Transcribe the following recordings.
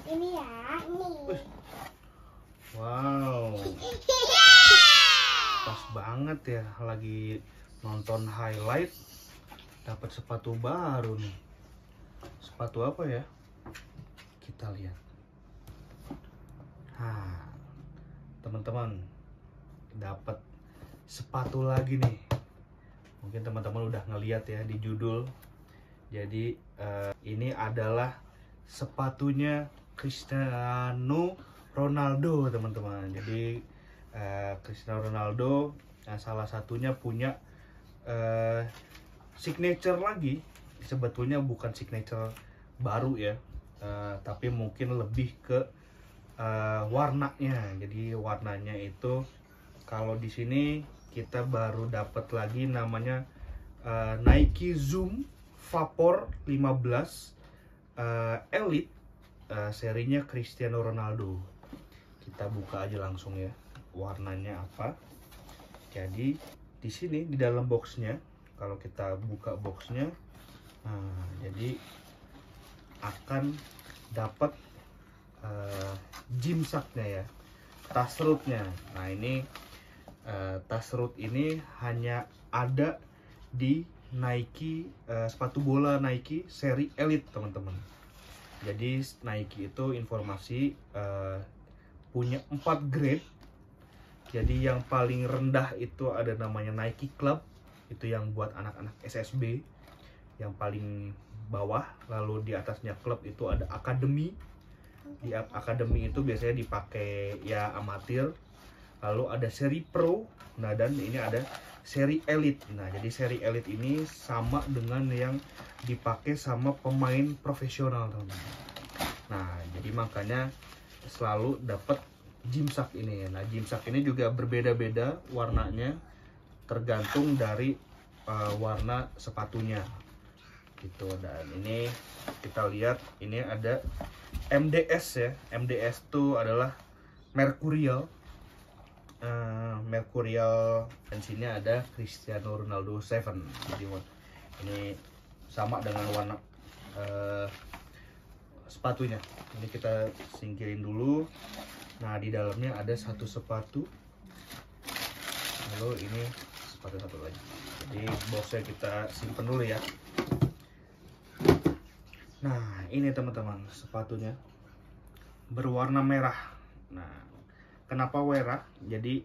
Ini ya, nih. Wow, pas banget ya, lagi nonton highlight dapat sepatu baru nih. Sepatu apa ya? Kita lihat. Nah, teman-teman, dapat sepatu lagi nih. Mungkin teman-teman udah ngeliat ya di judul. Jadi ini adalah sepatunya Cristiano Ronaldo, teman-teman. Jadi Cristiano Ronaldo salah satunya punya signature lagi. Sebetulnya bukan signature baru ya, tapi mungkin lebih ke warnanya. Jadi warnanya itu kalau di sini kita baru dapat lagi namanya Nike Zoom Vapor 15 Elite, serinya Cristiano Ronaldo. Kita buka aja langsung ya, warnanya apa. Jadi di sini di dalam boxnya, kalau kita buka boxnya, jadi akan dapat gym sacknya ya, tas rootnya. Nah ini tas root ini hanya ada di Nike, sepatu bola Nike seri Elite, teman-teman. Jadi Nike itu informasi punya 4 grade. Jadi yang paling rendah itu ada namanya Nike Club, itu yang buat anak-anak SSB. Yang paling bawah, lalu di atasnya Club itu ada Academy. Di Academy itu biasanya dipakai ya amatir. Lalu ada seri Pro, nah dan ini ada seri Elite. Nah jadi seri Elite ini sama dengan yang dipakai sama pemain profesional, teman-teman. Nah jadi makanya selalu dapat gym sack ini. Nah gym sack ini juga berbeda-beda warnanya, tergantung dari warna sepatunya gitu. Dan ini kita lihat, ini ada MDS ya. MDS itu adalah Mercurial. Mercurial, dan sini ada Cristiano Ronaldo 7. Jadi ini sama dengan warna sepatunya. Ini kita singkirin dulu. Nah di dalamnya ada satu sepatu, lalu ini sepatu satu lagi. Jadi boxnya kita simpen dulu ya. Nah ini teman-teman, sepatunya berwarna merah. Nah kenapa merah? Jadi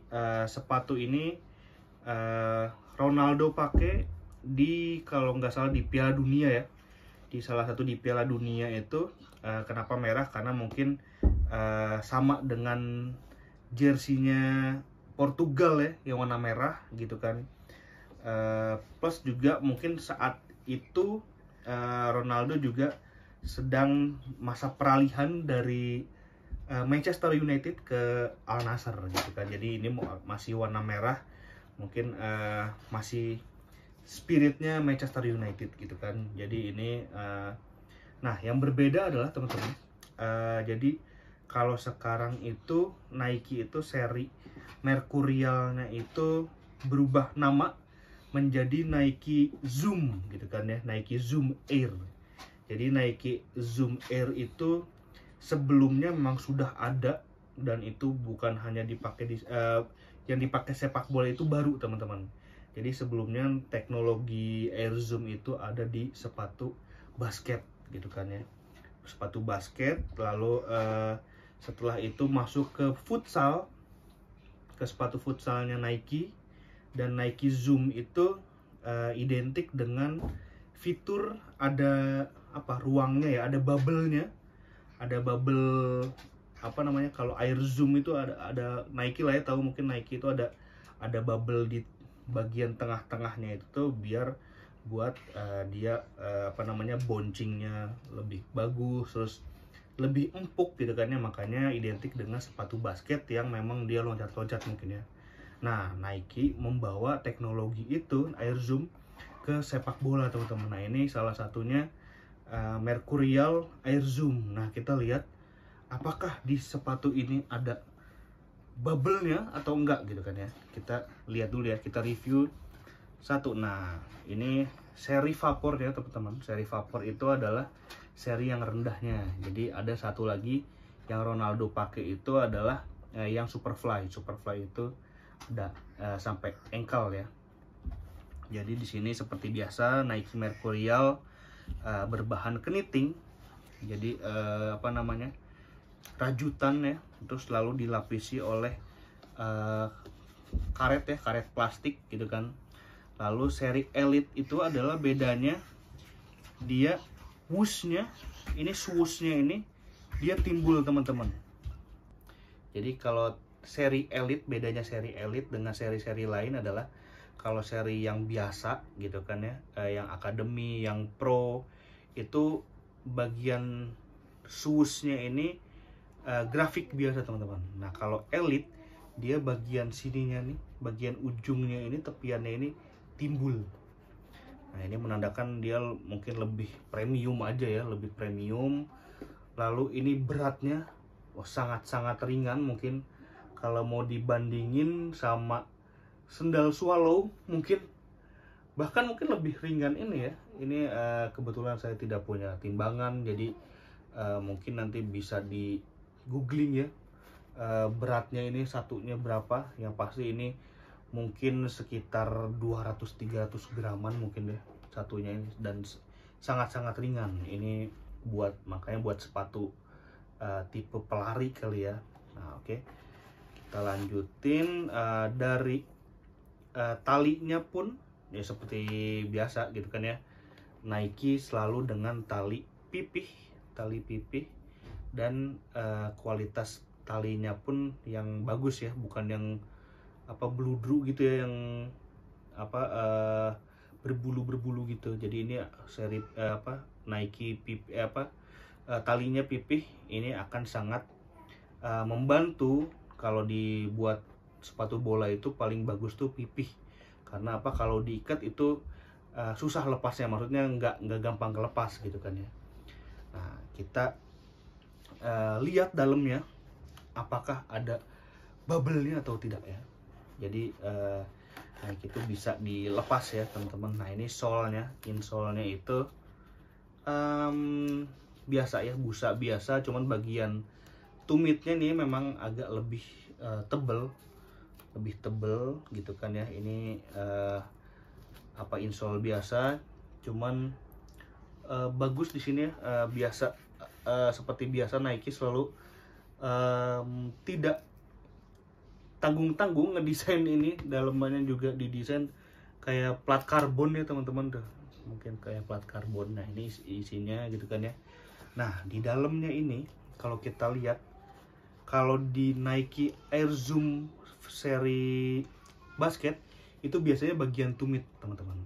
sepatu ini Ronaldo pakai di, kalau nggak salah, di Piala Dunia ya. Di salah satu di Piala Dunia itu. Kenapa merah? Karena mungkin sama dengan jersinya Portugal ya, yang warna merah gitu kan. Plus juga mungkin saat itu Ronaldo juga sedang masa peralihan dari Manchester United ke Al Nassr gitu kan. Jadi ini masih warna merah, mungkin masih spiritnya Manchester United gitu kan. Jadi ini nah yang berbeda adalah teman-teman, jadi kalau sekarang itu Nike itu seri Mercurialnya itu berubah nama menjadi Nike Zoom gitu kan ya, Nike Zoom Air. Jadi Nike Zoom Air itu sebelumnya memang sudah ada, dan itu bukan hanya dipakai di yang dipakai sepak bola itu baru, teman-teman. Jadi sebelumnya teknologi Air Zoom itu ada di sepatu basket gitu kan ya, sepatu basket. Lalu setelah itu masuk ke futsal, ke sepatu futsalnya Nike. Dan Nike Zoom itu identik dengan fitur ada apa, ruangnya ya, ada bubble-nya. Ada bubble, apa namanya, kalau Air Zoom itu ada Nike lah ya, tahu mungkin Nike itu ada bubble di bagian tengah-tengahnya itu tuh, biar buat dia apa namanya, bouncingnya lebih bagus, terus lebih empuk gitu kan ya. Makanya identik dengan sepatu basket yang memang dia loncat-loncat mungkin ya. Nah Nike membawa teknologi itu, Air Zoom, ke sepak bola, teman-teman. Nah ini salah satunya Mercurial Air Zoom. Nah kita lihat apakah di sepatu ini ada bubble-nya atau enggak gitu kan ya. Kita lihat dulu ya, kita review satu. Nah ini seri Vapor ya teman-teman. Seri Vapor itu adalah seri yang rendahnya. Jadi ada satu lagi yang Ronaldo pakai itu adalah yang Superfly. Superfly itu ada sampai ankle ya. Jadi di sini seperti biasa Nike Mercurial berbahan keniting. Jadi apa namanya, rajutan ya, terus selalu dilapisi oleh karet ya, karet plastik gitu kan. Lalu seri Elite itu adalah bedanya dia swooshnya ini dia timbul teman-teman. Jadi kalau seri Elite, bedanya seri Elite dengan seri-seri lain adalah kalau seri yang biasa gitu kan ya, yang Academy, yang Pro itu bagian swooshnya ini grafik biasa teman-teman. Nah kalau Elite dia bagian sininya nih, bagian ujungnya ini, tepiannya ini timbul. Nah ini menandakan dia mungkin lebih premium aja ya, lebih premium. Lalu ini beratnya sangat-sangat ringan, mungkin kalau mau dibandingin sama sendal swallow mungkin bahkan mungkin lebih ringan ini ya. Ini kebetulan saya tidak punya timbangan, jadi mungkin nanti bisa di googling ya, beratnya ini satunya berapa. Yang pasti ini mungkin sekitar 200-300 graman mungkin deh satunya ini, dan sangat-sangat ringan. Ini makanya buat sepatu tipe pelari kali ya. Nah oke. Kita lanjutin dari talinya pun ya seperti biasa gitu kan ya. Nike selalu dengan tali pipih dan kualitas talinya pun yang bagus ya, bukan yang bludru gitu ya, yang berbulu gitu. Jadi ini seri Nike pipih talinya pipih ini akan sangat membantu kalau dibuat sepatu bola. Itu paling bagus tuh pipih, karena kalau diikat itu susah lepasnya, maksudnya nggak gampang kelepas gitu kan ya. Nah kita lihat dalamnya apakah ada bubble-nya atau tidak ya. Jadi itu bisa dilepas ya teman-teman. Nah ini insole-nya itu biasa ya, busa biasa, cuman bagian tumitnya nih memang agak lebih tebel gitu kan ya. Ini insole biasa, cuman bagus di sini ya. Biasa seperti biasa Nike selalu tidak tanggung-tanggung ngedesain ini. Dalamannya juga didesain kayak plat karbon ya teman-teman tuh, mungkin kayak plat karbon. Nah ini isinya gitu kan ya. Nah di dalamnya ini kalau kita lihat, kalau di Nike Air Zoom seri basket itu biasanya bagian tumit teman-teman.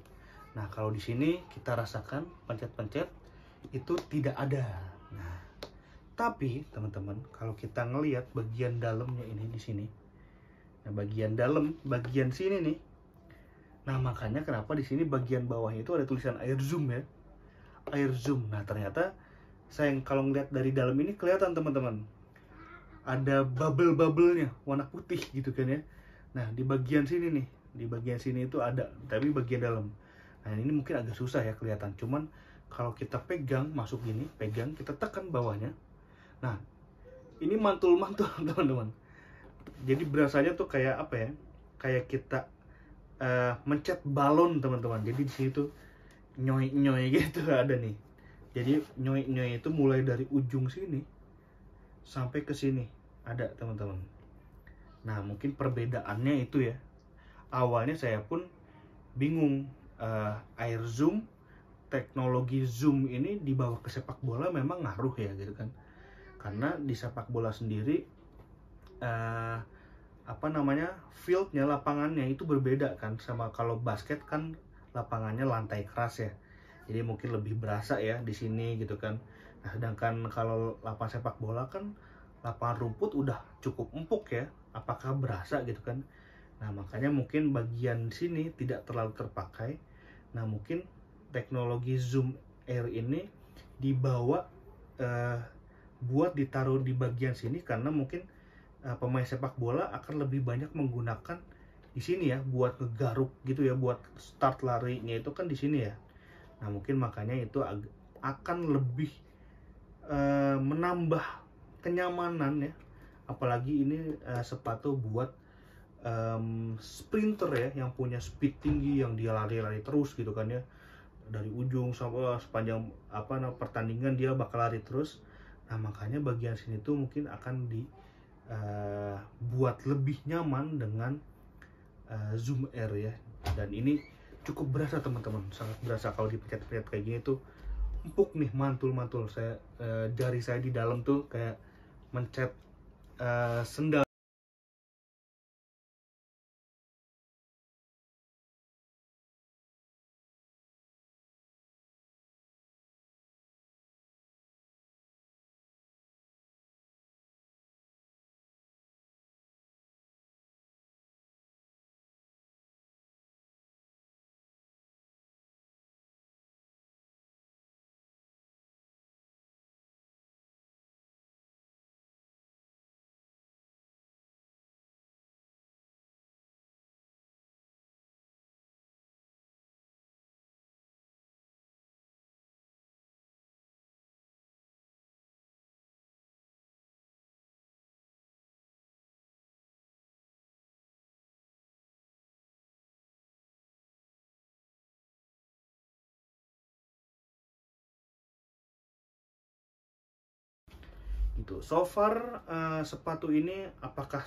Nah kalau di sini kita rasakan pencet-pencet itu tidak ada. Nah tapi teman-teman kalau kita ngelihat bagian dalamnya ini di sini, nah bagian dalam, bagian sini nih, nah makanya kenapa di sini bagian bawahnya itu ada tulisan Air Zoom ya, Air Zoom. Nah ternyata kalau ngeliat dari dalam ini kelihatan teman-teman, ada bubble-bubblenya warna putih gitu kan ya. Nah di bagian sini nih, di bagian sini itu ada, tapi bagian dalam. Nah ini mungkin agak susah ya kelihatan, cuman kalau kita pegang, masuk gini, pegang, kita tekan bawahnya. Nah ini mantul-mantul teman-teman. Jadi berasanya tuh kayak apa ya, kayak kita mencet balon teman-teman. Jadi di situ nyoy-nyoy gitu ada nih. Jadi nyoy-nyoy itu mulai dari ujung sini sampai ke sini ada teman-teman. Nah mungkin perbedaannya itu ya. Awalnya saya pun bingung, Air Zoom, teknologi zoom ini dibawa ke sepak bola memang ngaruh ya gitu kan. Karena di sepak bola sendiri fieldnya, lapangannya itu berbeda kan, sama kalau basket kan lapangannya lantai keras ya, jadi mungkin lebih berasa ya di sini gitu kan. Nah sedangkan kalau lapangan sepak bola kan lapangan rumput udah cukup empuk ya, apakah berasa gitu kan. Nah makanya mungkin bagian sini tidak terlalu terpakai. Nah mungkin teknologi Zoom Air ini dibawa buat ditaruh di bagian sini, karena mungkin pemain sepak bola akan lebih banyak menggunakan di sini ya buat ngegaruk gitu ya, buat start larinya itu kan di sini ya. Nah mungkin makanya itu akan lebih menambah kenyamanan ya, apalagi ini sepatu buat sprinter ya, yang punya speed tinggi, yang dia lari-lari terus gitu kan ya, dari ujung sampai sepanjang pertandingan dia bakal lari terus. Nah makanya bagian sini tuh mungkin akan dibuat lebih nyaman dengan Zoom Air ya. Dan ini cukup berasa teman-teman, sangat berasa kalau dipencet-pencet kayak gini tuh empuk nih, mantul-mantul. Saya jari saya di dalam tuh kayak mencet sendal. Gitu. So far sepatu ini apakah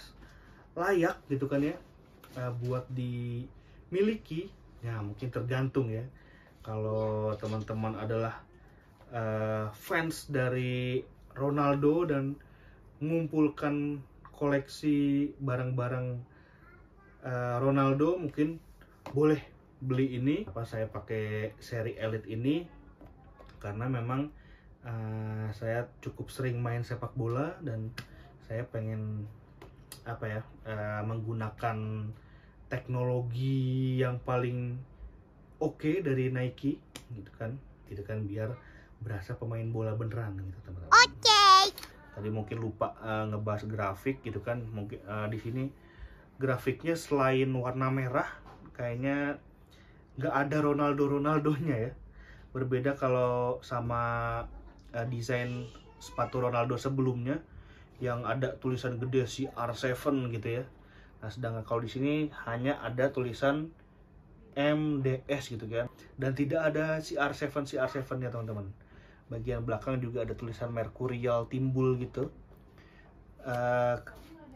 layak gitu kan ya buat dimiliki? Ya mungkin tergantung ya. Kalau teman-teman adalah fans dari Ronaldo dan mengumpulkan koleksi barang-barang Ronaldo, mungkin boleh beli ini. Saya pakai seri Elite ini karena memang saya cukup sering main sepak bola dan saya pengen menggunakan teknologi yang paling oke dari Nike gitu kan biar berasa pemain bola beneran gitu teman-teman. Tadi mungkin lupa ngebahas grafik gitu kan. Mungkin di sini grafiknya selain warna merah kayaknya nggak ada Ronaldonya ya. Berbeda kalau sama desain sepatu Ronaldo sebelumnya yang ada tulisan gede CR7 gitu ya. Nah, sedangkan kalau di sini hanya ada tulisan MDS gitu kan. Dan tidak ada CR7-nya teman-teman. Bagian belakang juga ada tulisan Mercurial timbul gitu.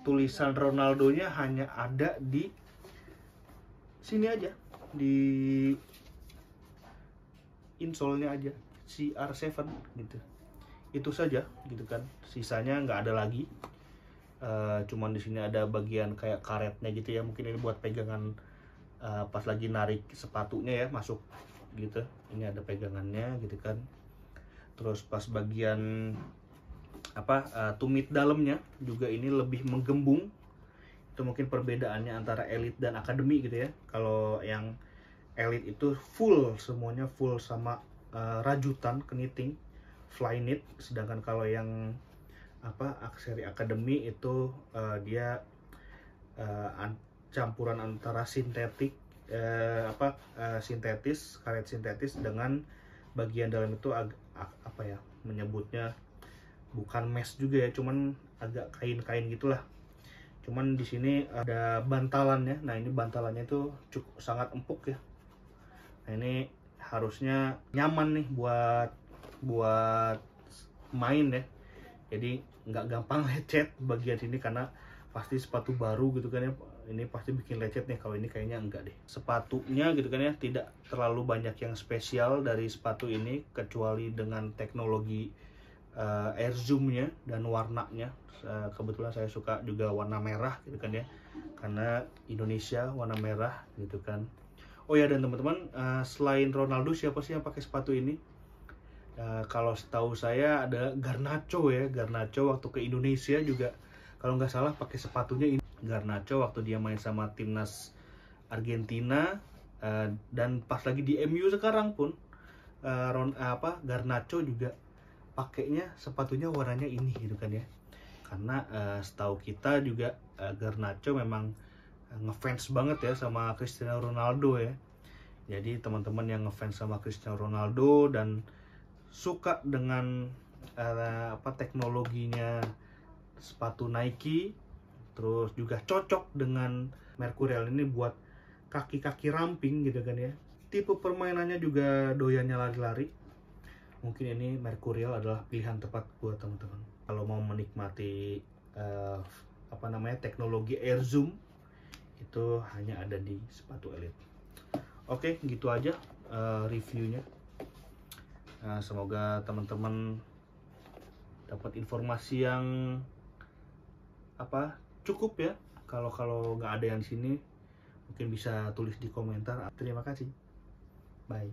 Tulisan Ronaldonya hanya ada di sini aja, di insole-nya aja, CR7 gitu. Itu saja gitu kan. Sisanya nggak ada lagi. Cuman di sini ada bagian kayak karetnya gitu ya. Mungkin ini buat pegangan pas lagi narik sepatunya ya masuk gitu. Ini ada pegangannya gitu kan. Terus pas bagian tumit dalamnya juga ini lebih menggembung. Itu mungkin perbedaannya antara Elite dan Academy gitu ya. Kalau yang Elite itu full, semuanya full sama rajutan keniting Flyknit, sedangkan kalau yang seri Academy itu dia campuran antara sintetis, karet sintetis dengan bagian dalam itu menyebutnya bukan mesh juga ya, cuman agak kain-kain gitulah. Cuman di sini ada bantalannya. Nah, ini bantalannya itu cukup sangat empuk ya. Nah, ini harusnya nyaman nih buat main ya. Jadi nggak gampang lecet bagian sini karena pasti sepatu baru gitu kan ya. Ini pasti bikin lecet nih. Kalau ini kayaknya enggak deh. Sepatunya gitu kan ya, tidak terlalu banyak yang spesial dari sepatu ini kecuali dengan teknologi air zoom-nya dan warnanya. Kebetulan saya suka juga warna merah gitu kan ya, karena Indonesia warna merah gitu kan. Oh ya, dan teman-teman, selain Ronaldo siapa sih yang pakai sepatu ini? Kalau setahu saya ada Garnacho ya. Garnacho waktu ke Indonesia juga kalau nggak salah pakai sepatunya ini. Garnacho waktu dia main sama timnas Argentina dan pas lagi di MU sekarang pun Garnacho juga pakainya sepatunya warnanya ini gitu kan ya. Karena setahu kita juga Garnacho memang ngefans banget ya sama Cristiano Ronaldo ya. Jadi teman-teman yang ngefans sama Cristiano Ronaldo dan suka dengan teknologinya sepatu Nike, terus juga cocok dengan Mercurial ini buat kaki-kaki ramping gitu kan ya. Tipe permainannya juga doyannya lari-lari. Mungkin ini Mercurial adalah pilihan tepat buat teman-teman kalau mau menikmati teknologi Air Zoom. Itu hanya ada di sepatu Elite. Oke, gitu aja reviewnya. Semoga teman-teman dapat informasi yang cukup ya. Kalau nggak ada yang di sini, mungkin bisa tulis di komentar. Terima kasih. Bye.